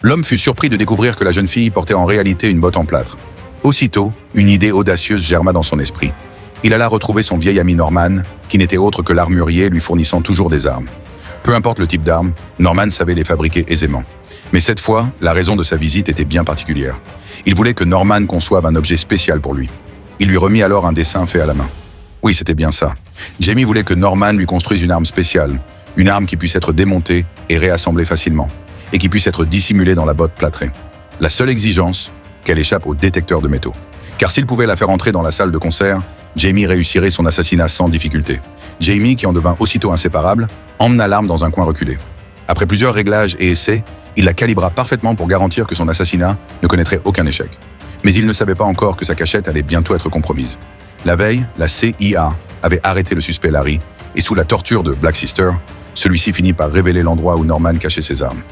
L'homme fut surpris de découvrir que la jeune fille portait en réalité une botte en plâtre. Aussitôt, une idée audacieuse germa dans son esprit. Il alla retrouver son vieil ami Norman, qui n'était autre que l'armurier lui fournissant toujours des armes. Peu importe le type d'arme, Norman savait les fabriquer aisément. Mais cette fois, la raison de sa visite était bien particulière. Il voulait que Norman conçoive un objet spécial pour lui. Il lui remit alors un dessin fait à la main. Oui, c'était bien ça. Jamie voulait que Norman lui construise une arme spéciale, une arme qui puisse être démontée et réassemblée facilement, et qui puisse être dissimulée dans la botte plâtrée. La seule exigence, qu'elle échappe au détecteur de métaux. Car s'il pouvait la faire entrer dans la salle de concert, Jamie réussirait son assassinat sans difficulté. Jamie, qui en devint aussitôt inséparable, emmena l'arme dans un coin reculé. Après plusieurs réglages et essais, il la calibra parfaitement pour garantir que son assassinat ne connaîtrait aucun échec. Mais il ne savait pas encore que sa cachette allait bientôt être compromise. La veille, la CIA avait arrêté le suspect Larry, et sous la torture de Black Sister, celui-ci finit par révéler l'endroit où Norman cachait ses armes.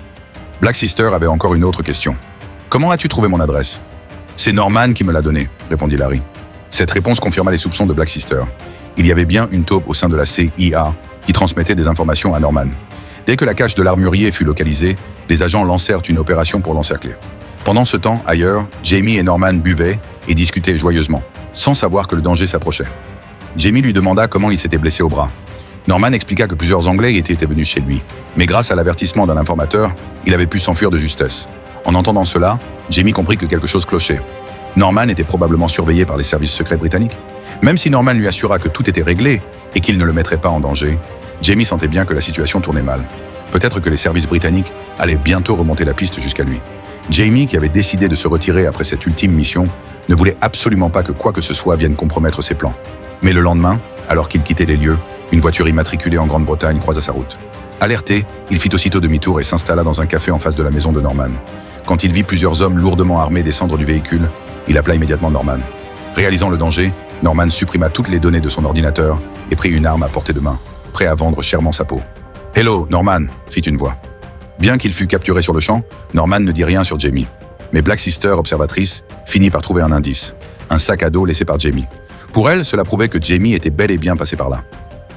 Black Sister avait encore une autre question. « Comment as-tu trouvé mon adresse ?»« C'est Norman qui me l'a donnée, » répondit Larry. Cette réponse confirma les soupçons de Black Sister. Il y avait bien une taupe au sein de la CIA qui transmettait des informations à Norman. Dès que la cache de l'armurier fut localisée, les agents lancèrent une opération pour l'encercler. Pendant ce temps, ailleurs, Jamie et Norman buvaient et discutaient joyeusement, sans savoir que le danger s'approchait. Jamie lui demanda comment il s'était blessé au bras. Norman expliqua que plusieurs Anglais étaient venus chez lui, mais grâce à l'avertissement d'un informateur, il avait pu s'enfuir de justesse. En entendant cela, Jamie comprit que quelque chose clochait. Norman était probablement surveillé par les services secrets britanniques. Même si Norman lui assura que tout était réglé et qu'il ne le mettrait pas en danger, Jamie sentait bien que la situation tournait mal. Peut-être que les services britanniques allaient bientôt remonter la piste jusqu'à lui. Jamie, qui avait décidé de se retirer après cette ultime mission, ne voulait absolument pas que quoi que ce soit vienne compromettre ses plans. Mais le lendemain, alors qu'il quittait les lieux, une voiture immatriculée en Grande-Bretagne croisa sa route. Alerté, il fit aussitôt demi-tour et s'installa dans un café en face de la maison de Norman. Quand il vit plusieurs hommes lourdement armés descendre du véhicule, il appela immédiatement Norman. Réalisant le danger, Norman supprima toutes les données de son ordinateur et prit une arme à portée de main, prêt à vendre chèrement sa peau. « Hello, Norman !» fit une voix. Bien qu'il fût capturé sur le champ, Norman ne dit rien sur Jamie. Mais Black Sister, observatrice, finit par trouver un indice, un sac à dos laissé par Jamie. Pour elle, cela prouvait que Jamie était bel et bien passé par là.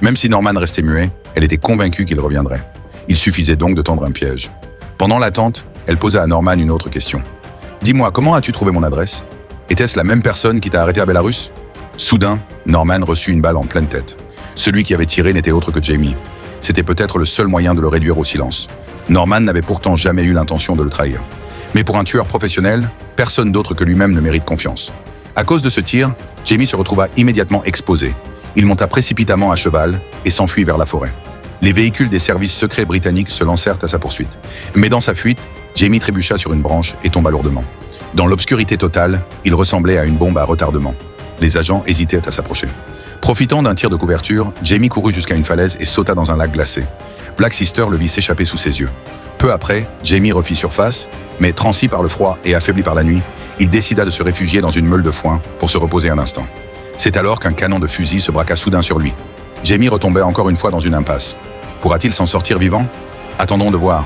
Même si Norman restait muet, elle était convaincue qu'il reviendrait. Il suffisait donc de tendre un piège. Pendant l'attente, elle posa à Norman une autre question. « Dis-moi, comment as-tu trouvé mon adresse ? Était-ce la même personne qui t'a arrêté à Bélarus ?» Soudain, Norman reçut une balle en pleine tête. Celui qui avait tiré n'était autre que Jamie. C'était peut-être le seul moyen de le réduire au silence. Norman n'avait pourtant jamais eu l'intention de le trahir. Mais pour un tueur professionnel, personne d'autre que lui-même ne mérite confiance. À cause de ce tir, Jamie se retrouva immédiatement exposé. Il monta précipitamment à cheval et s'enfuit vers la forêt. Les véhicules des services secrets britanniques se lancèrent à sa poursuite. Mais dans sa fuite, Jamie trébucha sur une branche et tomba lourdement. Dans l'obscurité totale, il ressemblait à une bombe à retardement. Les agents hésitaient à s'approcher. Profitant d'un tir de couverture, Jamie courut jusqu'à une falaise et sauta dans un lac glacé. Black Sister le vit s'échapper sous ses yeux. Peu après, Jamie refit surface, mais transi par le froid et affaibli par la nuit, il décida de se réfugier dans une meule de foin pour se reposer un instant. C'est alors qu'un canon de fusil se braqua soudain sur lui. Jamie retombait encore une fois dans une impasse. Pourra-t-il s'en sortir vivant ? Attendons de voir.